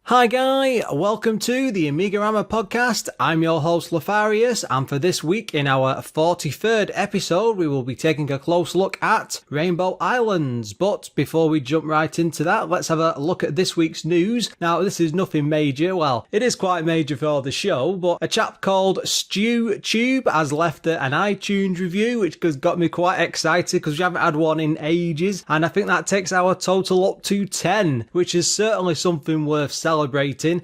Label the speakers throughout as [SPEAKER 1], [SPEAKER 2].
[SPEAKER 1] Hi Guy, welcome to the AMIGArama podcast. I'm your host Lorfarius, and for this week in our 43rd episode we will be taking a close look at Rainbow Islands. But before we jump right into that, let's have a look at this week's news. Now this is nothing major, well it is quite major for the show, but a chap called StewTube has left an iTunes review which has got me quite excited because we haven't had one in ages, and I think that takes our total up to 10, which is certainly something worth celebrating.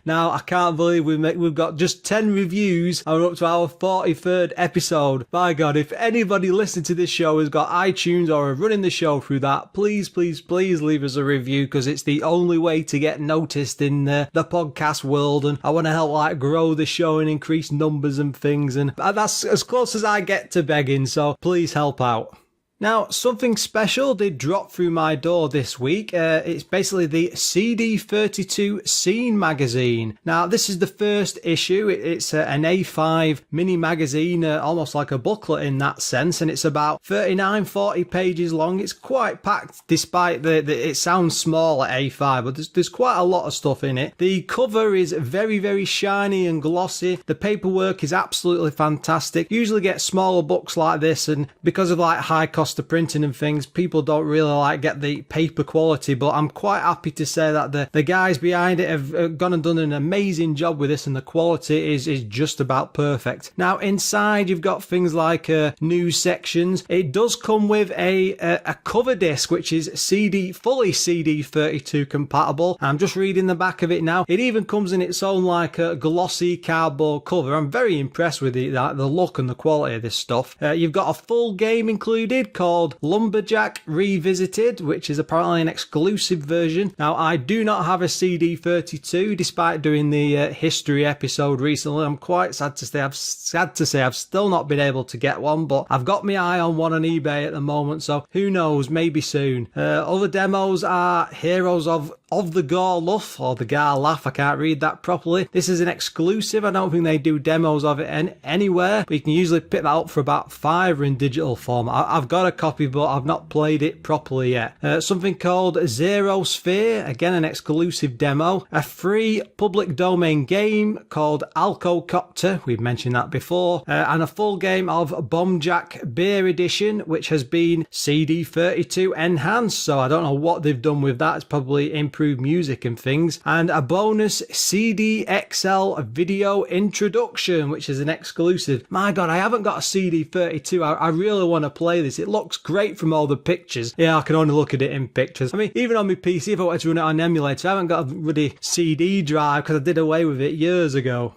[SPEAKER 1] Now, I can't believe we've got just 10 reviews and we're up to our 43rd episode. By God, if anybody listening to this show has got iTunes or are running the show through that, please leave us a review, because it's the only way to get noticed in the podcast world, and I want to help grow the show and increase numbers and things, and that's as close as I get to begging, so please help out. Now, something special did drop through my door this week. It's basically the CD32 Scene magazine. Now, this is the first issue. It's an A5 mini magazine, almost like a booklet in that sense, and it's about 39-40 pages long. It's quite packed, despite it sounds small at A5, but there's quite a lot of stuff in it. The cover is very, very shiny and glossy. The paperwork is absolutely fantastic. Usually get smaller books like this, and because of high cost of printing and things, people don't really get the paper quality, but I'm quite happy to say that the guys behind it have gone and done an amazing job with this, and the quality is just about perfect. Now inside you've got things like news sections. It does come with a cover disc which is fully CD32 compatible. I'm just reading the back of it now. It even comes in its own a glossy cardboard cover. I'm very impressed with the look and the quality of this stuff. You've got a full game included called Lumberjack Revisited, which is apparently an exclusive version. Now, I do not have a CD32, despite doing the history episode recently. I'm quite sad to say I've still not been able to get one, but I've got my eye on one on eBay at the moment, so who knows, maybe soon. Other demos are Heroes of the Garluff, or the Garlaff, I can't read that properly. This is an exclusive. I don't think they do demos of it anywhere, but you can usually pick that up for about £5 in digital form. I've got a copy, but I've not played it properly yet. Something called Zero Sphere, again an exclusive demo. A free public domain game called Alcocopter, we've mentioned that before, and a full game of Bombjack Beer Edition, which has been CD32 enhanced, so I don't know what they've done with that. It's probably improved music and things. And a bonus CDXL video introduction, which is an exclusive. My God, I haven't got a CD32. I really want to play this. It looks great from all the pictures. Yeah, I can only look at it in pictures. I mean, even on my PC, if I wanted to run it on an emulator, I haven't got a really CD drive because I did away with it years ago.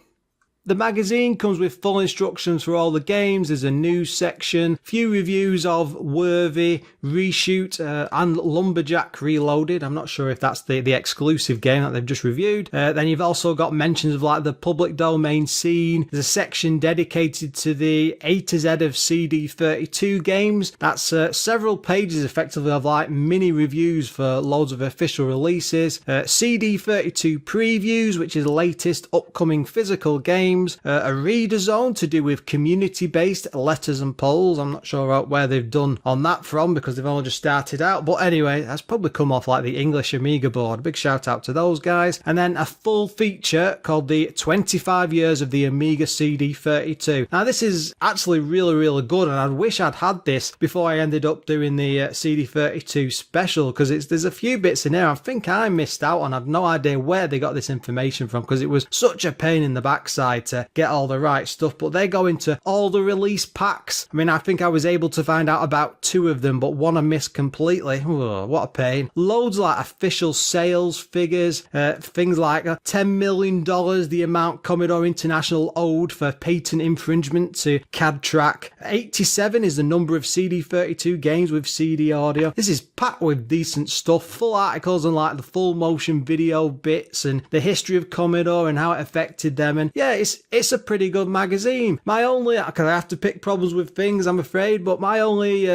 [SPEAKER 1] The magazine comes with full instructions for all the games. There's a news section, few reviews of Worthy, Reshoot, and Lumberjack Reloaded. I'm not sure if that's the exclusive game that they've just reviewed. Then you've also got mentions of the public domain scene. There's a section dedicated to the A to Z of CD32 games. That's several pages effectively of mini reviews for loads of official releases. CD32 previews, which is the latest upcoming physical games. A reader zone to do with community-based letters and polls. I'm not sure where they've done on that from, because they've only just started out, but anyway, that's probably come off the English Amiga board. Big shout out to those guys. And then a full feature called the 25 years of the Amiga CD32. Now this is actually really, really good, and I wish I'd had this before I ended up doing the CD32 special, because there's a few bits in there I think I missed out on. I had no idea where they got this information from, because it was such a pain in the backside to get all the right stuff, but they go into all the release packs. I mean, I think I was able to find out about 2 of them, but one I missed completely. Whoa, what a pain. Loads official sales figures, things like $10 million, the amount Commodore International owed for patent infringement to CAD-Track. 87 is the number of CD32 games with CD audio. This is packed with decent stuff, full articles on the full motion video bits and the history of Commodore and how it affected them, and yeah, it's it's a pretty good magazine. My only, because I have to pick problems with things, I'm afraid, but my only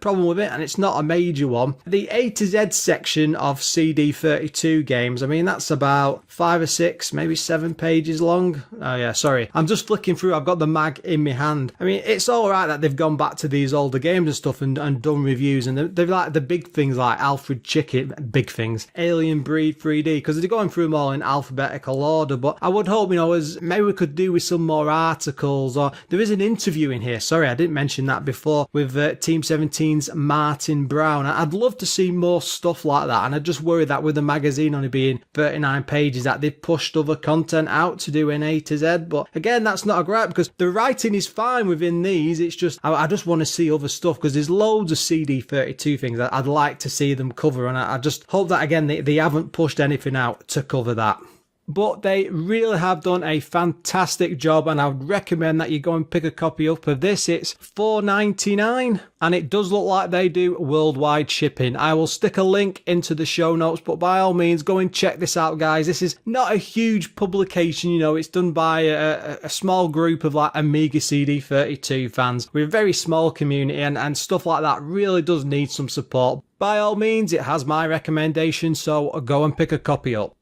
[SPEAKER 1] problem with it, and it's not a major one, the A to Z section of CD32 games, I mean, that's about 5 or 6, maybe 7 pages long. Oh yeah, sorry. I'm just flicking through, I've got the mag in my hand. I mean, it's alright that they've gone back to these older games and stuff and done reviews, and they're like the big things like Alfred Chicken, big things, Alien Breed 3D, because they're going through them all in alphabetical order, but I would hope, as maybe we could do with some more articles, or there is an interview in here, sorry, I didn't mention that before, with Team 17's Martin Brown. I'd love to see more stuff like that, and I just worry that with the magazine only being 39 pages, that they've pushed other content out to do an A to Z, but again, that's not a gripe, because the writing is fine within these, it's just, I just want to see other stuff, because there's loads of CD32 things that I'd like to see them cover, and I just hope that, again, they haven't pushed anything out to cover that. But they really have done a fantastic job, and I would recommend that you go and pick a copy up of this. It's $4.99, and it does look like they do worldwide shipping. I will stick a link into the show notes, but by all means, go and check this out, guys. This is not a huge publication, it's done by a small group of like Amiga CD32 fans. We're a very small community, and stuff like that really does need some support. By all means, it has my recommendation, so go and pick a copy up.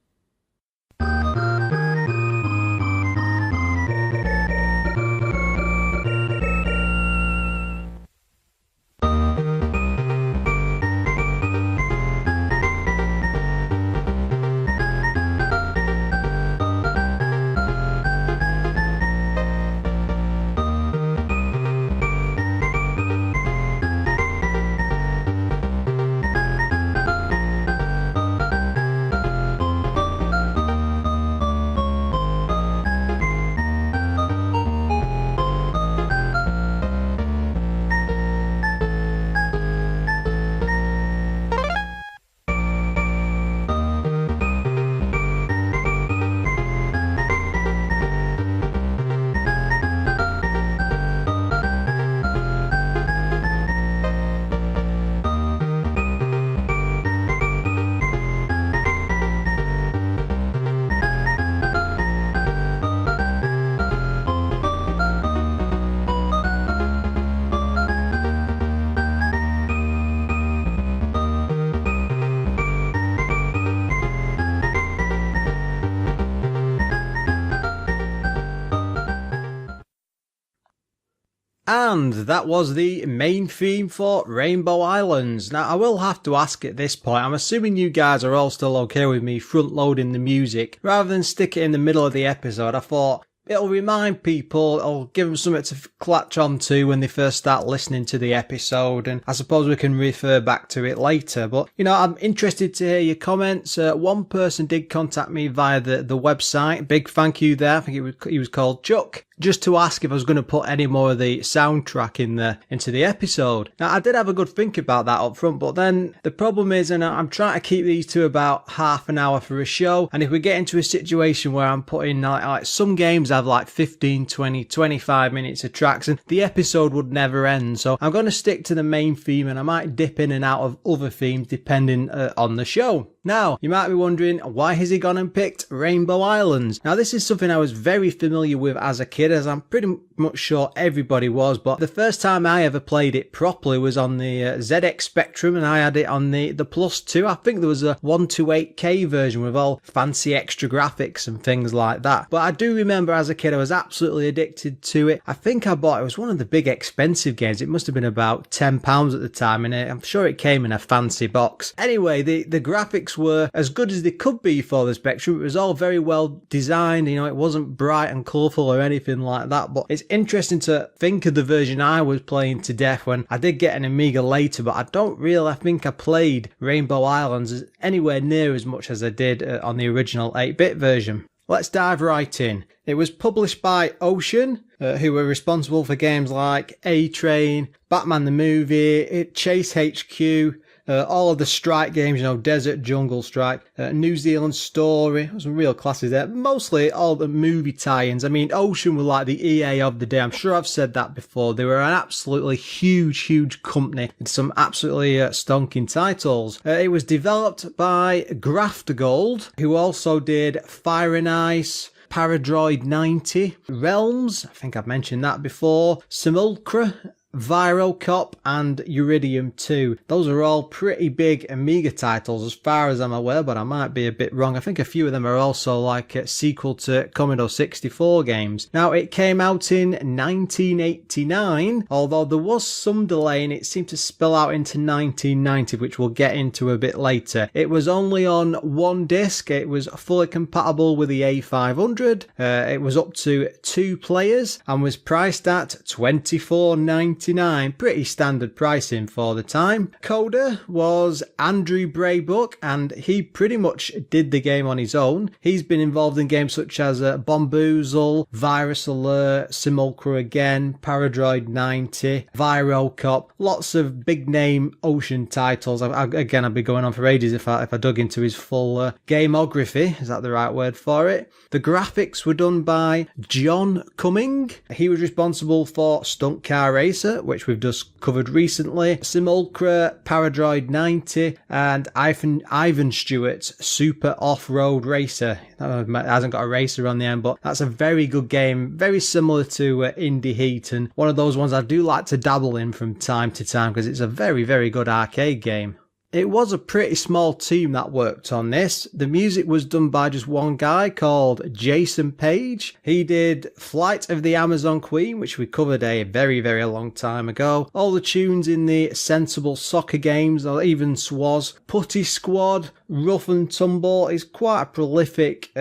[SPEAKER 1] And that was the main theme for Rainbow Islands. Now, I will have to ask at this point, I'm assuming you guys are all still okay with me front loading the music. Rather than stick it in the middle of the episode, I thought it'll remind people, it'll give them something to clutch on to when they first start listening to the episode, and I suppose we can refer back to it later. But, I'm interested to hear your comments. One person did contact me via the website. Big thank you there. I think he was called Chuck, just to ask if I was going to put any more of the soundtrack into the episode. Now, I did have a good think about that up front, but then the problem is, and I'm trying to keep these to about half an hour for a show, and if we get into a situation where I'm putting like some games have like 15, 20, 25 minutes of tracks, and the episode would never end. So I'm going to stick to the main theme, and I might dip in and out of other themes depending on the show. Now, you might be wondering, why has he gone and picked Rainbow Islands? Now, this is something I was very familiar with as a kid, as I'm pretty much sure everybody was, but the first time I ever played it properly was on the ZX Spectrum, and I had it on the Plus 2. I think there was a 128K version with all fancy extra graphics and things like that. But I do remember as a kid, I was absolutely addicted to it. I think I bought it was one of the big expensive games. It must have been about £10 at the time, and I'm sure it came in a fancy box. Anyway, the graphics were as good as they could be for the Spectrum. It was all very well designed, it wasn't bright and colourful or anything like that, but it's interesting to think of the version I was playing to death when I did get an Amiga later, but I don't really think I played Rainbow Islands anywhere near as much as I did on the original 8-bit version. Let's dive right in. It was published by Ocean, who were responsible for games like A-Train, Batman the Movie, Chase HQ, all of the Strike games, Desert Jungle Strike, New Zealand Story, some real classes there. Mostly all the movie tie-ins. I mean, Ocean were like the EA of the day. I'm sure I've said that before. They were an absolutely huge company with some absolutely stonking titles. It was developed by Graftergold, who also did Fire and Ice, Paradroid 90, Realms, I think I've mentioned that before, Simulacra, Virocop and Uridium 2. Those are all pretty big Amiga titles as far as I'm aware, but I might be a bit wrong. I think a few of them are also like a sequel to Commodore 64 games. Now, it came out in 1989, although there was some delay and it seemed to spill out into 1990, which we'll get into a bit later. It was only on one disc. It was fully compatible with the A500. It was up to 2 players and was priced at $24.99. Pretty standard pricing for the time. Coder was Andrew Braybuck, and he pretty much did the game on his own. He's been involved in games such as Bomboozle, Virus Alert, Simulacra again, Paradroid 90, Virocop, lots of big name ocean titles. Again, I'd be going on for ages if I dug into his full gameography. Is that the right word for it? The graphics were done by John Cumming. He was responsible for Stunt Car Racer, which we've just covered recently, Simulacra, Paradroid 90, and Ivan Stewart's Super Off-Road Racer. It hasn't got a racer on the end, but that's a very good game, very similar to Indie Heat, and one of those ones I do like to dabble in from time to time because it's a very, very good arcade game. It was a pretty small team that worked on this. The music was done by just one guy called Jason Page. He did Flight of the Amazon Queen, which we covered a very, very long time ago. All the tunes in the Sensible Soccer games, or even SWAS, Putty Squad, Rough and Tumble. He's quite a prolific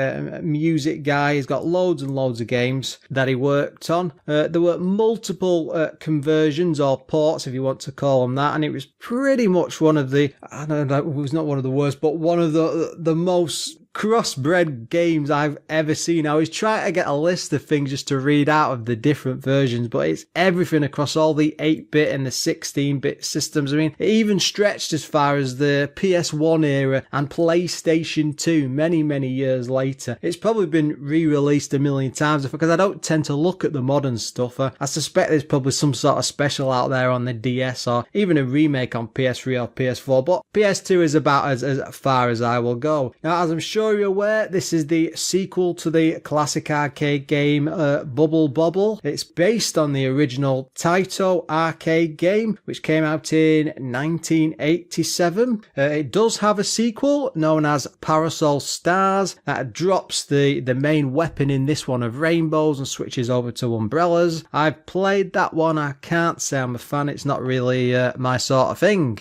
[SPEAKER 1] music guy. He's got loads and loads of games that he worked on. There were multiple conversions or ports, if you want to call them that, and it was pretty much one of the, I don't know, it was not one of the worst, but one of the most crossbred games I've ever seen. I was trying to get a list of things just to read out of the different versions, but it's everything across all the 8-bit and the 16-bit systems. I mean, it even stretched as far as the PS1 era and PlayStation 2 many, many years later. It's probably been re-released a million times because I don't tend to look at the modern stuff. I suspect there's probably some sort of special out there on the DS or even a remake on PS3 or PS4, but PS2 is about as far as I will go. Now, as I'm sure you're aware, this is the sequel to the classic arcade game Bubble Bobble. It's based on the original Taito arcade game, which came out in 1987. It does have a sequel known as Parasol Stars that drops the main weapon in this one of rainbows and switches over to umbrellas. I've played that one. I can't say I'm a fan. It's not really my sort of thing.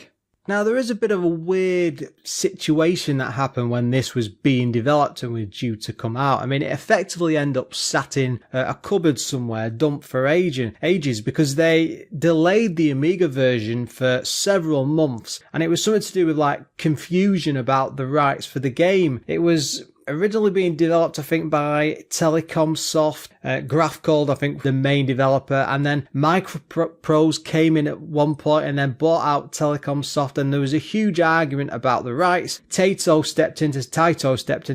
[SPEAKER 1] Now, there is a bit of a weird situation that happened when this was being developed and was due to come out. I mean, it effectively ended up sat in a cupboard somewhere, dumped for ages, because they delayed the Amiga version for several months. And it was something to do with, like, confusion about the rights for the game. It was originally being developed, I think, by Telecom Soft, Graphcold, I think, the main developer, and then Microprose came in at one point and then bought out Telecom Soft, and there was a huge argument about the rights. Taito stepped in to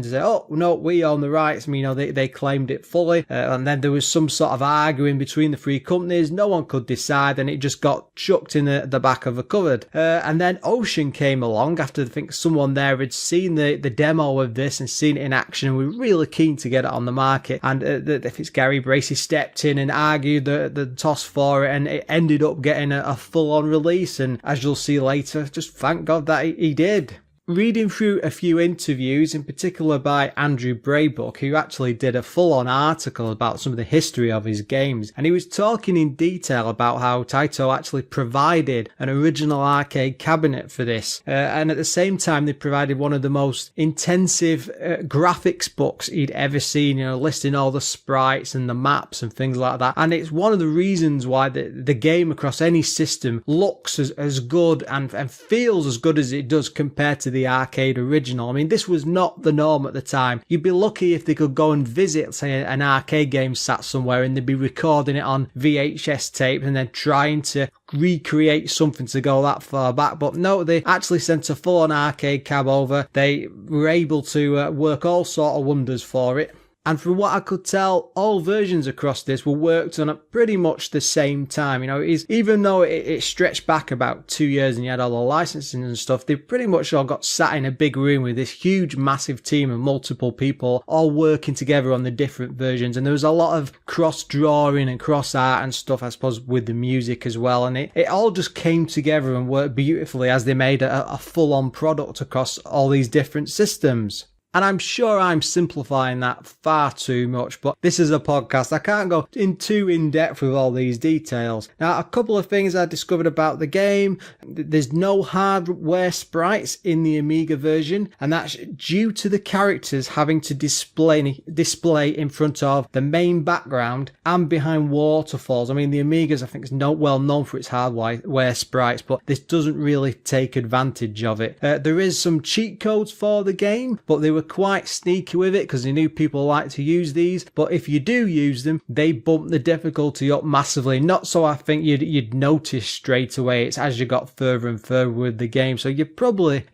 [SPEAKER 1] say, oh, no, we own the rights. I mean, you know, they claimed it fully, and then there was some sort of arguing between the three companies. No one could decide, and it just got chucked in the back of a cupboard. And then Ocean came along after, I think, someone there had seen the demo of this and seen it in action, and we're really keen to get it on the market. And if it's Gary Bracey stepped in and argued the toss for it, and it ended up getting a full-on release. And as you'll see later, just thank God that he did. Reading through a few interviews, in particular by Andrew Braybuck, who actually did a full-on article about some of the history of his games, and he was talking in detail about how Taito actually provided an original arcade cabinet for this, and at the same time they provided one of the most intensive graphics books he'd ever seen, you know, listing all the sprites and the maps and things like that. And it's one of the reasons why the game across any system looks as good and feels as good as it does compared to the arcade original. I mean, this was not the norm at the time. You'd be lucky if they could go and visit, say, an arcade game sat somewhere and they'd be recording it on VHS tape and then trying to recreate something to go that far back. But no, they actually sent a full-on arcade cab over. They were able to work all sort of wonders for it. And from what I could tell, all versions across this were worked on at pretty much the same time. Even though it stretched back about 2 years and you had all the licensing and stuff, they pretty much all got sat in a big room with this huge, massive team of multiple people all working together on the different versions. And there was a lot of cross-drawing and cross-art and stuff, I suppose, with the music as well. And it all just came together and worked beautifully as they made a full-on product across all these different systems. And I'm sure I'm simplifying that far too much, but this is a podcast. I can't go too in-depth with all these details. Now, a couple of things I discovered about the game. There's no hardware sprites in the Amiga version, and that's due to the characters having to display in front of the main background and behind waterfalls. I mean, the Amigas, I think, is well known for its hardware sprites, but this doesn't really take advantage of it. There is some cheat codes for the game, but they were quite sneaky with it because they knew people like to use these. But if you do use them, they bump the difficulty up massively. Not so I think you'd notice straight away. It's as you got further and further with the game. So it's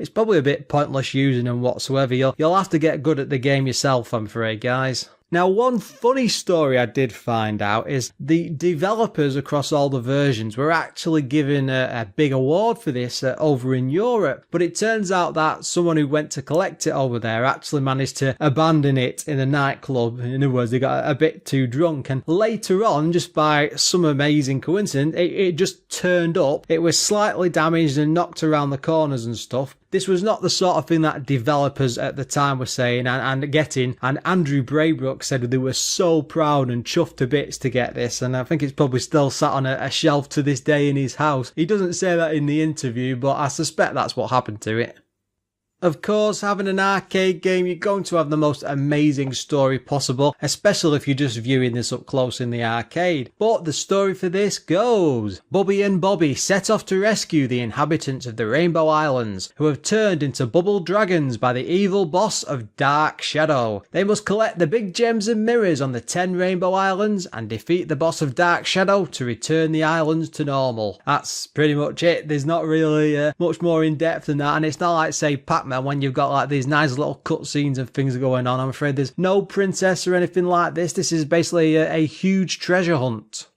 [SPEAKER 1] probably a bit pointless using them whatsoever. You'll have to get good at the game yourself, I'm afraid, guys. Now, one funny story I did find out is the developers across all the versions were actually given a big award for this over in Europe. But it turns out that someone who went to collect it over there actually managed to abandon it in a nightclub. In other words, they got a bit too drunk. And later on, just by some amazing coincidence, it just turned up. It was slightly damaged and knocked around the corners and stuff. This was not the sort of thing that developers at the time were saying and getting. And Andrew Braybrook said they were so proud and chuffed to bits to get this. And I think it's probably still sat on a shelf to this day in his house. He doesn't say that in the interview, but I suspect that's what happened to it. Of course, having an arcade game, you're going to have the most amazing story possible, especially if you're just viewing this up close in the arcade. But the story for this goes: Bubby and Bobby set off to rescue the inhabitants of the Rainbow Islands, who have turned into bubble dragons by the evil boss of Dark Shadow. They must collect the big gems and mirrors on the 10 Rainbow Islands and defeat the boss of Dark Shadow to return the islands to normal. That's pretty much it. There's not really much more in depth than that, and it's not like, say, Pac-Man, when you've got like these nice little cutscenes and things going on. I'm afraid there's no princess or anything like this. This is basically a huge treasure hunt.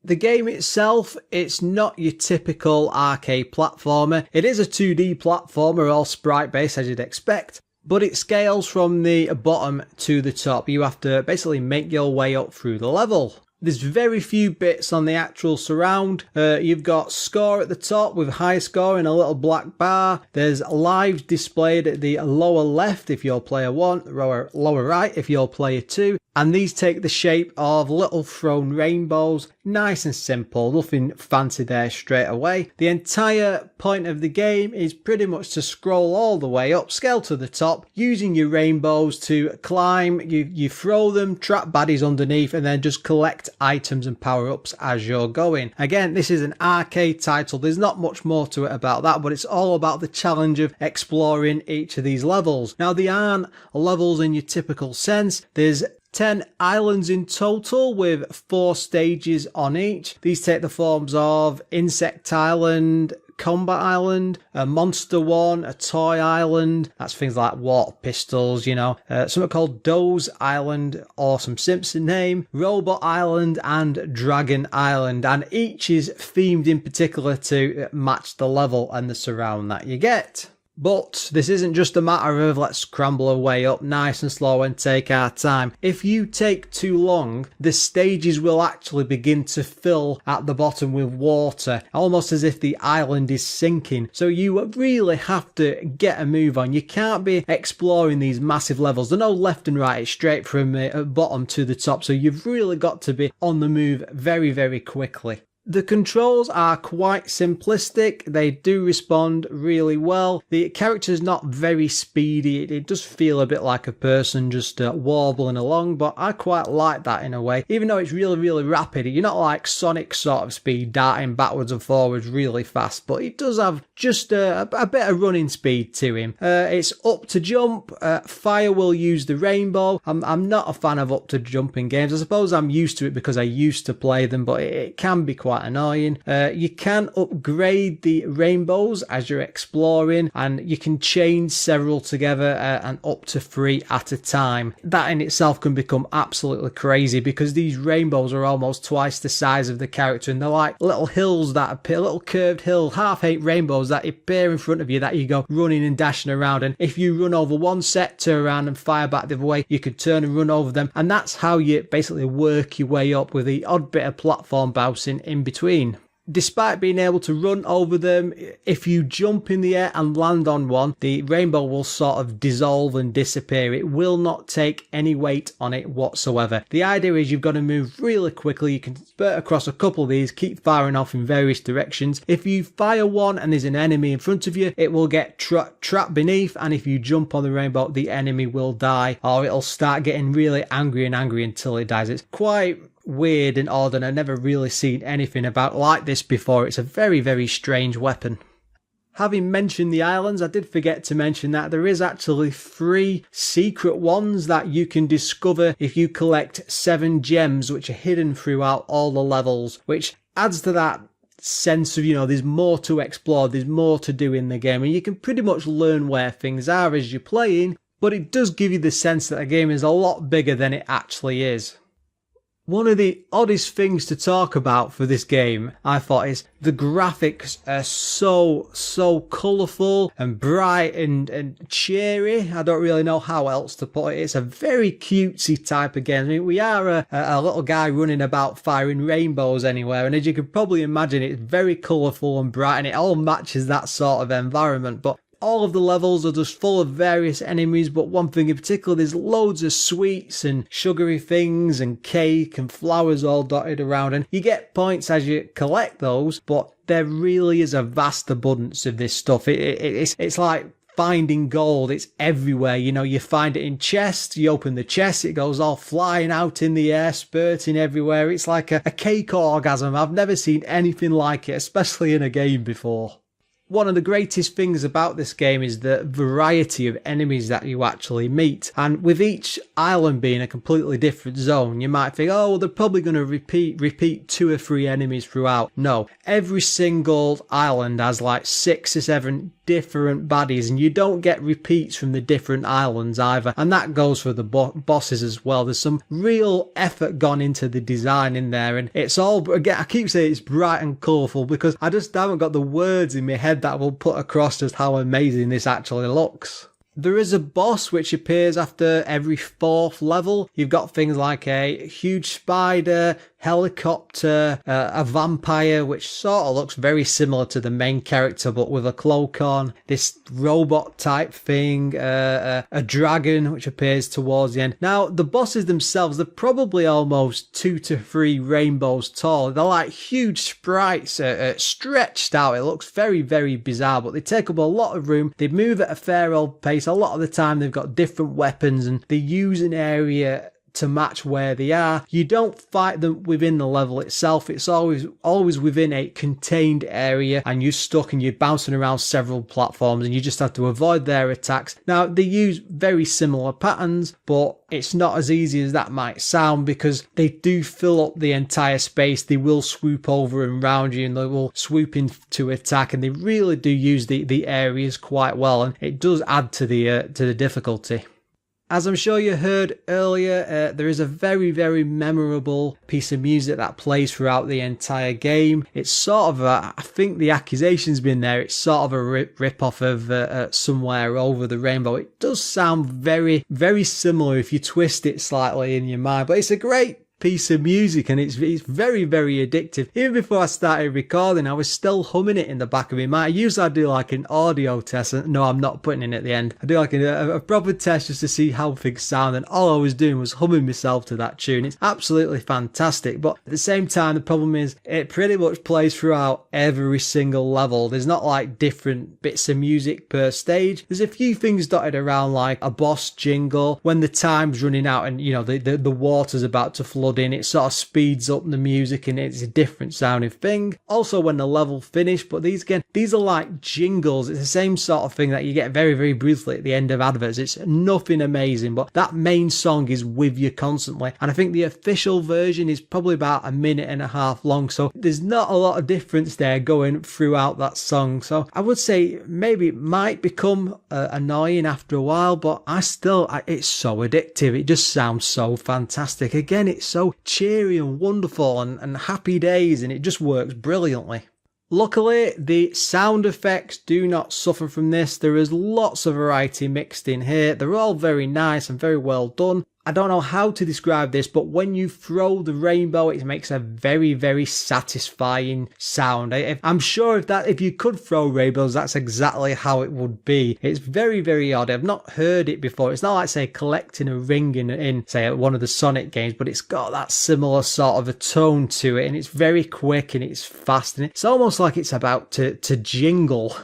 [SPEAKER 1] The game itself, it's not your typical arcade platformer. It is a 2D platformer, all sprite based as you'd expect, but it scales from the bottom to the top. You have to basically make your way up through the level. There's very few bits on the actual surround. You've got score at the top with high score in a little black bar. There's lives displayed at the lower left if you're player 1, lower right if you're player 2. And these take the shape of little thrown rainbows. Nice and simple, nothing fancy there straight away. The entire point of the game is pretty much to scroll all the way up, scale to the top, using your rainbows to climb. You throw them, trap baddies underneath, and then just collect items and power-ups as you're going. Again, this is an arcade title. There's not much more to it about that, but it's all about the challenge of exploring each of these levels. Now, they aren't levels in your typical sense. There's 10 islands in total with 4 stages on each. These take the forms of Insect Island, Combat Island, a Monster one, a Toy Island. That's things like water pistols, something called Doze Island, awesome Simpson name, Robot Island, and Dragon Island. And each is themed in particular to match the level and the surround that you get. But this isn't just a matter of let's scramble our way up nice and slow and take our time. If you take too long, the stages will actually begin to fill at the bottom with water, almost as if the island is sinking. So you really have to get a move on. You can't be exploring these massive levels. They're no left and right, it's straight from the bottom to the top. So you've really got to be on the move very, very quickly. The controls are quite simplistic. They do respond really well. The character's not very speedy. It does feel a bit like a person just warbling along, but I quite like that in a way. Even though it's really, really rapid, you're not like Sonic sort of speed, darting backwards and forwards really fast, but it does have just a bit of running speed to him. It's up to jump. Fire will use the rainbow. I'm not a fan of up to jumping games. I suppose I'm used to it because I used to play them, but it can be quite quite annoying. You can upgrade the rainbows as you're exploring, and you can chain several together and up to 3 at a time. That in itself can become absolutely crazy because these rainbows are almost twice the size of the character, and they're like little hills that appear, little curved hill, half-8 rainbows that appear in front of you that you go running and dashing around, and if you run over one set, turn around and fire back the other way, you could turn and run over them, and that's how you basically work your way up with the odd bit of platform bouncing in between. Despite being able to run over them, if you jump in the air and land on one, the rainbow will sort of dissolve and disappear. It will not take any weight on it whatsoever. The idea is you've got to move really quickly. You can spurt across a couple of these, keep firing off in various directions. If you fire one and there's an enemy in front of you, it will get trapped beneath, and if you jump on the rainbow, the enemy will die, or it'll start getting really angry and angry until it dies. It's quite weird and odd, and I've never really seen anything about like this before. It's a very, very strange weapon. Having mentioned the islands, I did forget to mention that there is actually 3 secret ones that you can discover if you collect 7 gems, which are hidden throughout all the levels, which adds to that sense of, there's more to explore, there's more to do in the game, and you can pretty much learn where things are as you're playing, but it does give you the sense that the game is a lot bigger than it actually is. One of the oddest things to talk about for this game, I thought, is the graphics are so colourful and bright and cheery. I don't really know how else to put it. It's a very cutesy type of game. I mean, we are a little guy running about firing rainbows anywhere, and as you can probably imagine, it's very colourful and bright, and it all matches that sort of environment. But all of the levels are just full of various enemies, but one thing in particular, there's loads of sweets and sugary things and cake and flowers all dotted around, and you get points as you collect those, but there really is a vast abundance of this stuff. It's like finding gold. It's everywhere. You find it in chests, you open the chest, it goes all flying out in the air, spurting everywhere. It's like a cake orgasm. I've never seen anything like it, especially in a game before. One of the greatest things about this game is the variety of enemies that you actually meet. And with each island being a completely different zone, you might think, oh, well, they're probably going to repeat 2 or 3 enemies throughout. No, every single island has like 6 or 7 different baddies, and you don't get repeats from the different islands either. And that goes for the bosses as well. There's some real effort gone into the design in there, and it's all, again, I keep saying it's bright and colourful because I just haven't got the words in my head that will put across just how amazing this actually looks. There is a boss which appears after every 4th level. You've got things like a huge spider, helicopter, a vampire, which sort of looks very similar to the main character but with a cloak on, this robot type thing, a dragon which appears towards the end. Now, the bosses themselves, they're probably almost 2 to 3 rainbows tall. They're like huge sprites stretched out. It looks very, very bizarre, but they take up a lot of room. They move at a fair old pace. A lot of the time they've got different weapons, and they use an area to match where they are. You don't fight them within the level itself. It's always within a contained area, and you're stuck and you're bouncing around several platforms, and you just have to avoid their attacks. Now, they use very similar patterns, but it's not as easy as that might sound because they do fill up the entire space. They will swoop over and round you, and they will swoop in to attack, and they really do use the areas quite well, and it does add to the difficulty. As I'm sure you heard earlier, there is a very, very memorable piece of music that plays throughout the entire game. It's sort of I think the accusation's been there, it's sort of a rip-off of Somewhere Over the Rainbow. It does sound very, very similar if you twist it slightly in your mind, but it's a great piece of music, and it's very, very addictive. Even before I started recording, I was still humming it in the back of my mind. Usually I do like an audio test, and no, I'm not putting it at the end. I do like a proper test just to see how things sound, and all I was doing was humming myself to that tune. It's absolutely fantastic, but at the same time, the problem is it pretty much plays throughout every single level. There's not like different bits of music per stage. There's a few things dotted around, like a boss jingle when the time's running out and the water's about to flood exploding, it sort of speeds up the music and it's a different sounding thing. Also when the level finished, but these are like jingles. It's the same sort of thing that you get very, very briefly at the end of adverts. It's nothing amazing, but that main song is with you constantly. And I think the official version is probably about a minute and a half long, so there's not a lot of difference there going throughout that song. So I would say maybe it might become annoying after a while, but it's so addictive. It just sounds so fantastic. Again, it's so cheery and wonderful and happy days, and it just works brilliantly. Luckily, the sound effects do not suffer from this. There is lots of variety mixed in here. They're all very nice and very well done. I don't know how to describe this, but when you throw the rainbow, it makes a very, very satisfying sound. I'm sure if you could throw rainbows, that's exactly how it would be. It's very, very odd. I've not heard it before. It's not like, say, collecting a ring in say, one of the Sonic games, but it's got that similar sort of a tone to it, and it's very quick and it's fast, and it's almost like it's about to jingle.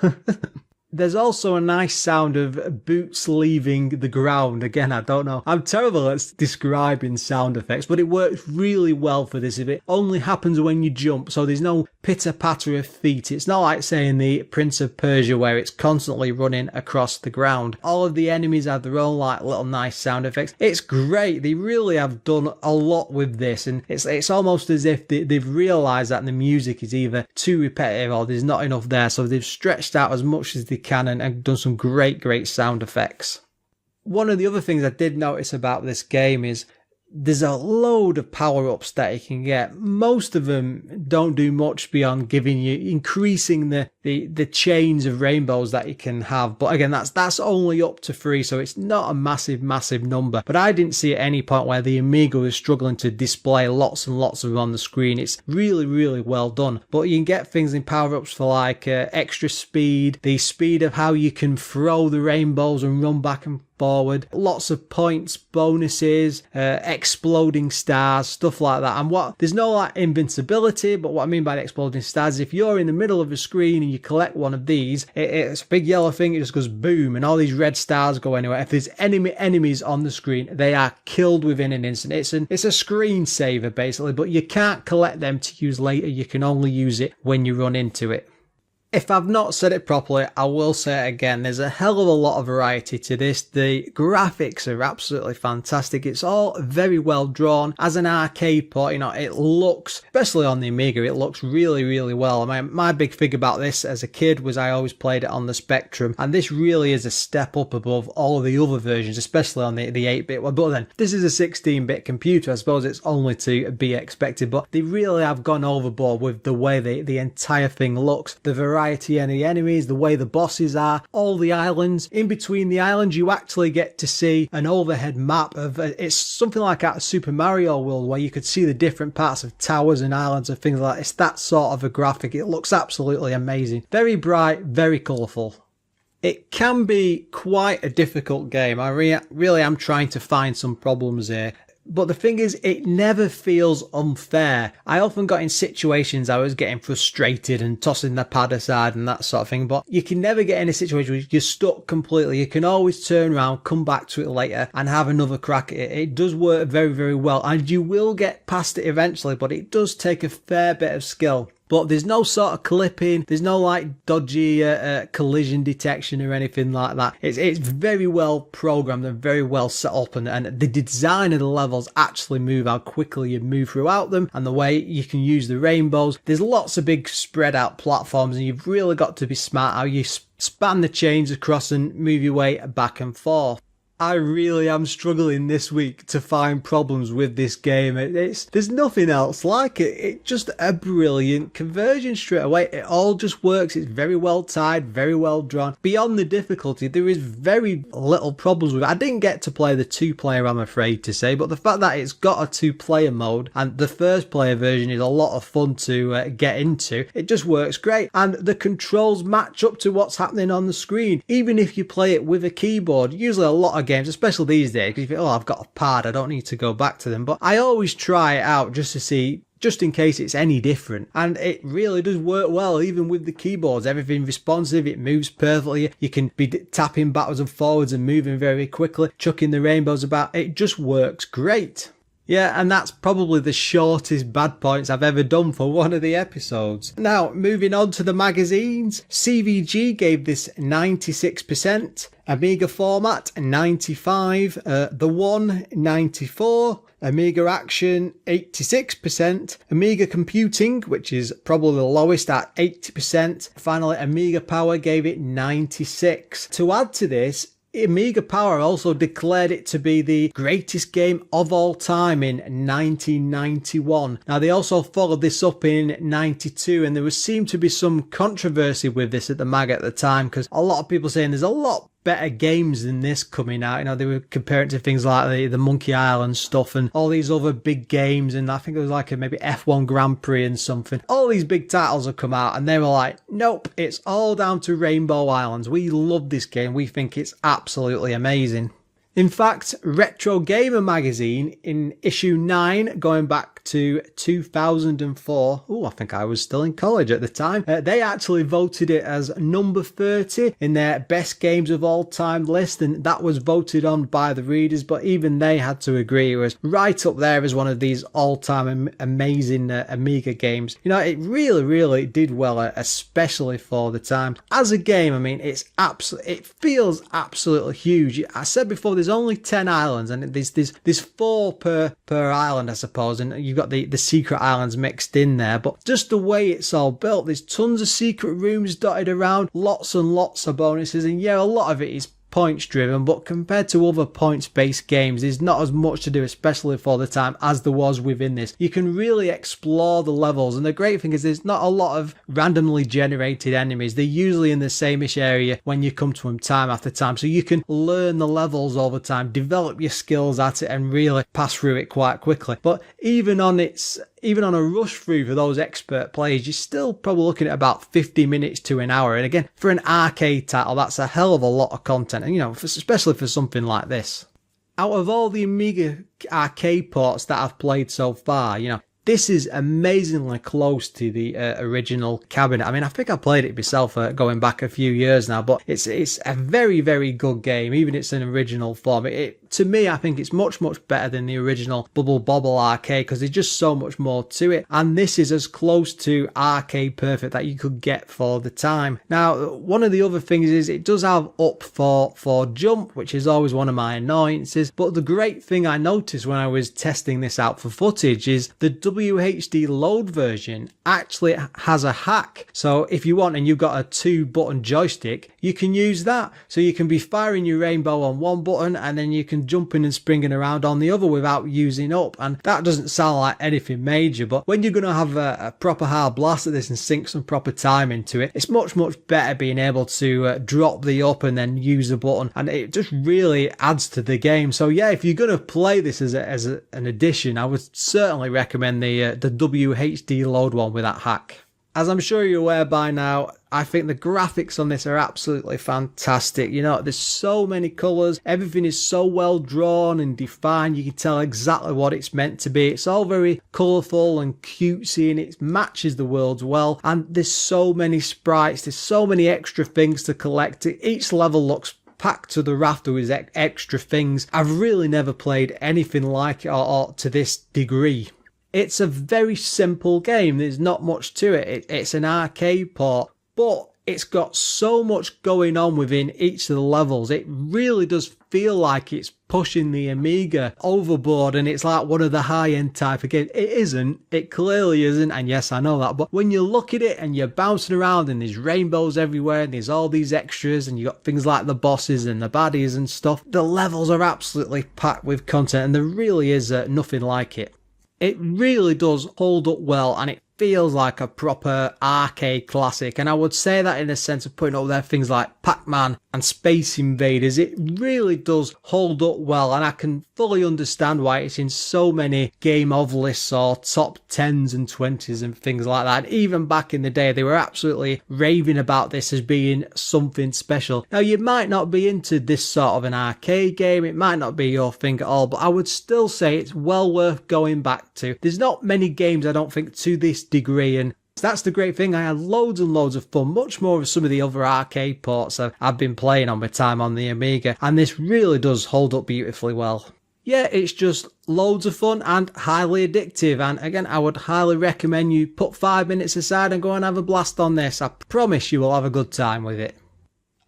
[SPEAKER 1] There's also a nice sound of boots leaving the ground. Again, I don't know. I'm terrible at describing sound effects, but it works really well for this. If it only happens when you jump, so there's no pitter-patter of feet. It's not like, say, in the Prince of Persia where it's constantly running across the ground. All of the enemies have their own like little nice sound effects. It's great. They really have done a lot with this, and it's almost as if they've realised that the music is either too repetitive or there's not enough there, so they've stretched out as much as they can and done some great sound effects. One of the other things I did notice about this game is there's a load of power-ups that you can get. Most of them don't do much beyond increasing the chains of rainbows that you can have. But again, that's only up to 3, so it's not a massive number. But I didn't see at any point where the Amiga was struggling to display lots and lots of them on the screen. It's really well done. But you can get things in power-ups for like extra speed, the speed of how you can throw the rainbows and run back and forward, lots of points, bonuses, exploding stars, stuff like that. And there's no like invincibility, but what I mean by the exploding stars is if you're in the middle of a screen and you collect one of these, it's a big yellow thing, it just goes boom, and all these red stars go anywhere. If there's enemies on the screen, they are killed within an instant. It's a screensaver basically, but you can't collect them to use later. You can only use it when you run into it. If I've not said it properly, I will say it again. There's a hell of a lot of variety to this. The graphics are absolutely fantastic. It's all very well drawn. As an arcade port, it looks, especially on the Amiga, it looks really well. My big thing about this as a kid was I always played it on the Spectrum, and this really is a step up above all of the other versions, especially on the 8-bit one. But then, this is a 16-bit computer. I suppose it's only to be expected, but they really have gone overboard with the way the entire thing looks. The variety and the enemies, the way the bosses are, all the islands. In between the islands, you actually get to see an overhead map of it's something like out of Super Mario World where you could see the different parts of towers and islands and things like that. It's that sort of a graphic. It looks absolutely amazing. Very bright, very colourful. It can be quite a difficult game. I really am trying to find some problems here. But the thing is, it never feels unfair. I often got in situations I was getting frustrated and tossing the pad aside and that sort of thing, but you can never get in a situation where you're stuck completely. You can always turn around, come back to it later and have another crack at it. It does work very well, and you will get past it eventually, but it does take a fair bit of skill. But there's no sort of clipping, there's no like dodgy collision detection or anything like that. It's very well programmed and very well set up, and the design of the levels actually move how quickly you move throughout them and the way you can use the rainbows. There's lots of big spread out platforms, and you've really got to be smart how you span the chains across and move your way back and forth. I really am struggling this week to find problems with this game. There's nothing else like it. It's just a brilliant conversion straight away. It all just works. It's very well tied, very well drawn. Beyond the difficulty, there is very little problems with it. I didn't get to play the 2-player, I'm afraid to say, but the fact that it's got a 2-player mode and the first player version is a lot of fun to get into, it just works great. And the controls match up to what's happening on the screen. Even if you play it with a keyboard, usually a lot of games, especially these days, because you think, I've got a pad, I don't need to go back to them. But I always try it out just to see, just in case it's any different. And it really does work well, even with the keyboards. Everything's responsive, it moves perfectly. You can be tapping backwards and forwards and moving very quickly, chucking the rainbows about. It just works great. Yeah, and that's probably the shortest bad points I've ever done for one of the episodes. Now, moving on to the magazines, CVG gave this 96%, Amiga Format 95, The One 94, Amiga Action 86%, Amiga Computing, which is probably the lowest at 80%. Finally, Amiga Power gave it 96. To add to this, Amiga Power also declared it to be the greatest game of all time in 1991. Now, they also followed this up in 92, and there seemed to be some controversy with this at the mag at the time, because a lot of people saying there's a lot better games than this coming out. You know, they were comparing it to things like the Monkey Island stuff and all these other big games, and I think it was like a maybe F1 Grand Prix and something. All these big titles have come out, and they were like, nope, it's all down to Rainbow Islands. We love this game. We think it's absolutely amazing. In fact, Retro Gamer magazine in issue 9, going back to 2004, I think I was still in college at the time, they actually voted it as number 30 in their best games of all time list, and that was voted on by the readers, but even they had to agree it was right up there as one of these all-time amazing Amiga games. You know, it really did well, especially for the time. As a game, I mean, it feels absolutely huge. I said before, there's only 10 islands, and there's 4 per island, I suppose, and you've got the secret islands mixed in there, but just the way it's all built, there's tons of secret rooms dotted around, lots and lots of bonuses, and yeah, a lot of it is points driven, but compared to other points based games, there's not as much to do, especially for the time, as there was within this. You can really explore the levels, and the great thing is there's not a lot of randomly generated enemies. They're usually in the same-ish area when you come to them time after time, so you can learn the levels all the time, develop your skills at it, and really pass through it quite quickly. But even on a rush through for those expert players, you're still probably looking at about 50 minutes to an hour. And again, for an arcade title, that's a hell of a lot of content, and you know, especially for something like this. Out of all the Amiga arcade ports that I've played so far, you know, this is amazingly close to the original cabinet. I mean, I think I played it myself going back a few years now, but it's a very good game, even if it's an original form. To me, I think it's much better than the original Bubble Bobble arcade, because there's just so much more to it, and this is as close to arcade perfect that you could get for the time. Now, one of the other things is it does have up for jump, which is always one of my annoyances, but the great thing I noticed when I was testing this out for footage is the WHD load version actually has a hack. So if you want, and you've got a 2-button joystick, you can use that. So you can be firing your rainbow on one button, and then you can jumping and springing around on the other without using up, and that doesn't sound like anything major, but when you're going to have a proper hard blast at this and sink some proper time into it, it's much better being able to drop the up and then use the button, and it just really adds to the game. So yeah, if you're going to play this as an addition, I would certainly recommend the WHD load one with that hack. As I'm sure you're aware by now, I think the graphics on this are absolutely fantastic. You know, there's so many colours, everything is so well drawn and defined, you can tell exactly what it's meant to be. It's all very colourful and cutesy, and it matches the worlds well, and there's so many sprites, there's so many extra things to collect. Each level looks packed to the rafter with extra things. I've really never played anything like it or to this degree. It's a very simple game. There's not much to it. It's an arcade port, but it's got so much going on within each of the levels. It really does feel like it's pushing the Amiga overboard, and it's like one of the high-end type of games. It isn't. It clearly isn't, and yes, I know that. But when you look at it and you're bouncing around and there's rainbows everywhere and there's all these extras and you got things like the bosses and the baddies and stuff, the levels are absolutely packed with content, and there really is nothing like it. It really does hold up well, and it feels like a proper arcade classic, and I would say that in the sense of putting up there things like Pac-Man and Space Invaders. It really does hold up well, and I can fully understand why it's in so many game of lists or top 10s and 20s and things like that. And even back in the day, they were absolutely raving about this as being something special. Now, you might not be into this sort of an arcade game, it might not be your thing at all, but I would still say it's well worth going back to. There's not many games, I don't think, to this degree, and that's the great thing. I had loads and loads of fun, much more of some of the other arcade ports I've been playing on my time on the Amiga, and this really does hold up beautifully well. yeah, it's just loads of fun and highly addictive. And again, I would highly recommend you put 5 minutes aside and go and have a blast on this. I promise you will have a good time with it.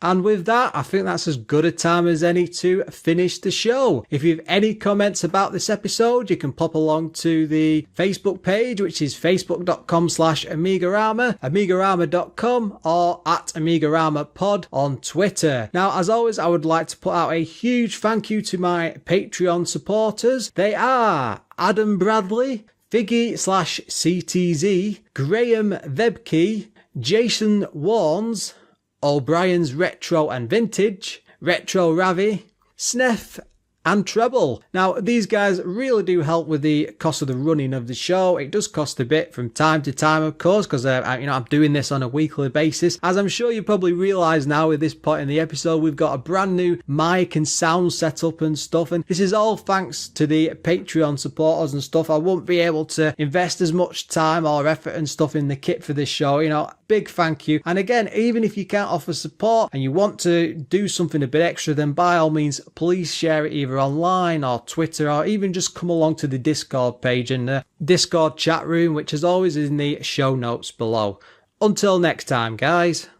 [SPEAKER 1] And with that, I think that's as good a time as any to finish the show. If you have any comments about this episode, you can pop along to the Facebook page, which is facebook.com/AMIGArama, AMIGArama.com, or at AMIGAramaPod on Twitter. Now, as always, I would like to put out a huge thank you to my Patreon supporters. They are Adam Bradley, Figgy/CTZ, Graham Vebke, Jason Warnes, O'Brien's Retro and Vintage, Retro Ravi, Sneff, and Treble. Now, these guys really do help with the cost of the running of the show. It does cost a bit from time to time, of course, because I'm doing this on a weekly basis. As I'm sure you probably realise now at this point in the episode, we've got a brand new mic and sound setup and stuff, and this is all thanks to the Patreon supporters and stuff. I won't be able to invest as much time or effort and stuff in the kit for this show, big thank you. And again, even if you can't offer support and you want to do something a bit extra, then by all means, please share it either online or Twitter, or even just come along to the Discord page and the Discord chat room, which as always is in the show notes below. Until next time, guys.